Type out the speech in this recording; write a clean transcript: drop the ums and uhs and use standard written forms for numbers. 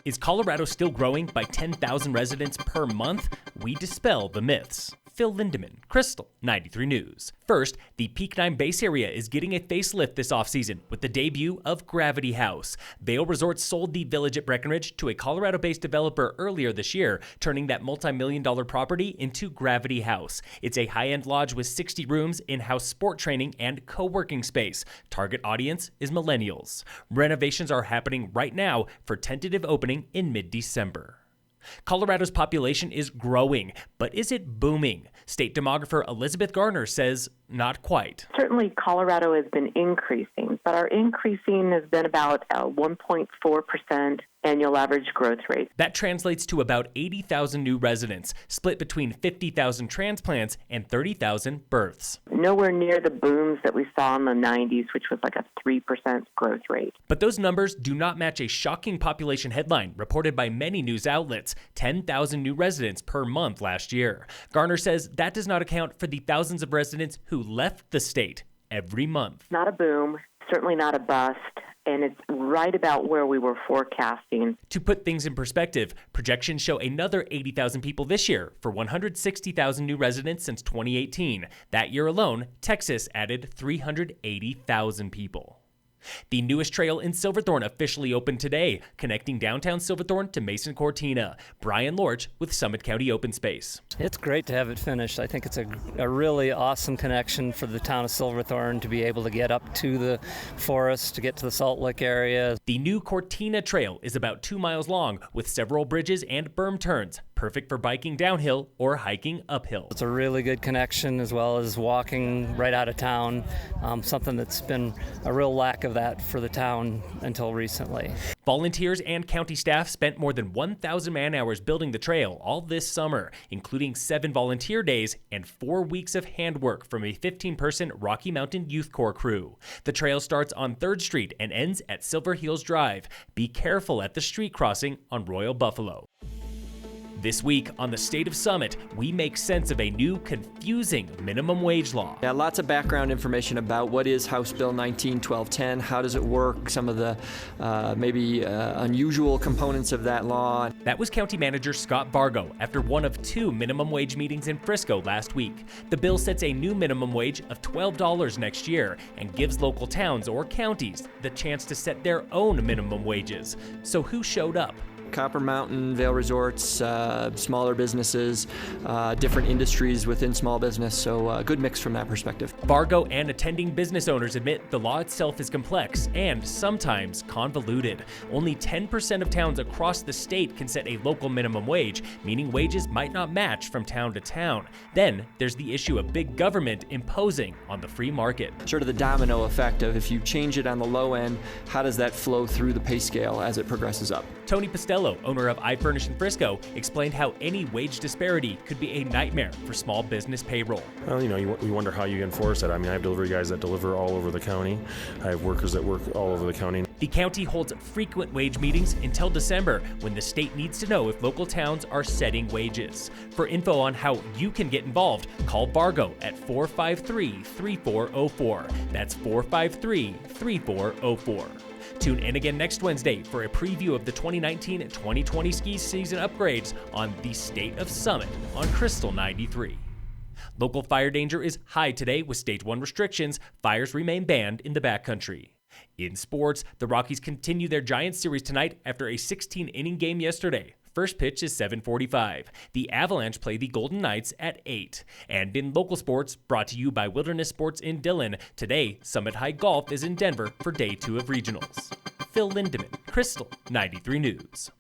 Is Colorado still growing by 10,000 residents per month? We dispel the myths. Phil Lindemann, Krystal, 93 News. First, the Peak 9 base area is getting a facelift this offseason with the debut of Gravity Haus. Vail Resorts sold the Village at Breckenridge to a Colorado-based developer earlier this year, turning that multi-million-dollar property into Gravity Haus. It's a high-end lodge with 60 rooms, in-house sport training, and co-working space. Target audience is millennials. Renovations are happening right now for tentative opening in mid-December. Colorado's population is growing, but is it booming? State demographer Elizabeth Garner says not quite. Certainly, Colorado has been increasing, but our increasing has been about 1.4% annual average growth rate. That translates to about 80,000 new residents, split between 50,000 transplants and 30,000 births. Nowhere near the booms that we saw in the 90s, which was like a 3% growth rate. But those numbers do not match a shocking population headline reported by many news outlets, 10,000 new residents per month last year. Garner says that does not account for the thousands of residents who left the state every month. Not a boom, certainly not a bust, and it's right about where we were forecasting. To put things in perspective, projections show another 80,000 people this year for 160,000 new residents since 2018. That year alone, Texas added 380,000 people. The newest trail in Silverthorne officially opened today, connecting downtown Silverthorne to Mason Cortina. Brian Lorch with Summit County Open Space. It's great to have it finished. I think it's a really awesome connection for the town of Silverthorne to be able to get up to the forest, to get to the Salt Lick area. The new Cortina Trail is about 2 miles long with several bridges and berm turns, perfect for biking downhill or hiking uphill. It's a really good connection as well as walking right out of town, something that's been a real lack of that for the town until recently. Volunteers and county staff spent more than 1,000 man-hours building the trail all this summer, including 7 volunteer days and 4 weeks of handwork from a 15-person Rocky Mountain Youth Corps crew. The trail starts on 3rd Street and ends at Silver Hills Drive. Be careful at the street crossing on Royal Buffalo. This week on the State of Summit, we make sense of a new, confusing minimum wage law. Yeah, lots of background information about what is House Bill 19-1210, how does it work, some of the unusual components of that law. That was County Manager Scott Vargo after one of 2 minimum wage meetings in Frisco last week. The bill sets a new minimum wage of $12 next year and gives local towns or counties the chance to set their own minimum wages. So who showed up? Copper Mountain, Vail Resorts, smaller businesses, different industries within small business, so a good mix from that perspective. Vargo and attending business owners admit the law itself is complex and sometimes convoluted. Only 10% of towns across the state can set a local minimum wage, meaning wages might not match from town to town. Then there's the issue of big government imposing on the free market. Sort of the domino effect of if you change it on the low end, how does that flow through the pay scale as it progresses up? Tony Postello, owner of iFurnish in Frisco, explained how any wage disparity could be a nightmare for small business payroll. Well, we wonder how you enforce it. I mean, I have delivery guys that deliver all over the county. I have workers that work all over the county. The county holds frequent wage meetings until December, when the state needs to know if local towns are setting wages. For info on how you can get involved, call Vargo at 453-3404. That's 453-3404. Tune in again next Wednesday for a preview of the 2019-2020 ski season upgrades on the State of Summit on Krystal 93. Local fire danger is high today with Stage 1 restrictions. Fires remain banned in the backcountry. In sports, the Rockies continue their Giants series tonight after a 16-inning game yesterday. First pitch is 7:45. The Avalanche play the Golden Knights at 8. And in local sports, brought to you by Wilderness Sports in Dillon, today, Summit High Golf is in Denver for Day 2 of regionals. Phil Lindemann, Krystal, 93 News.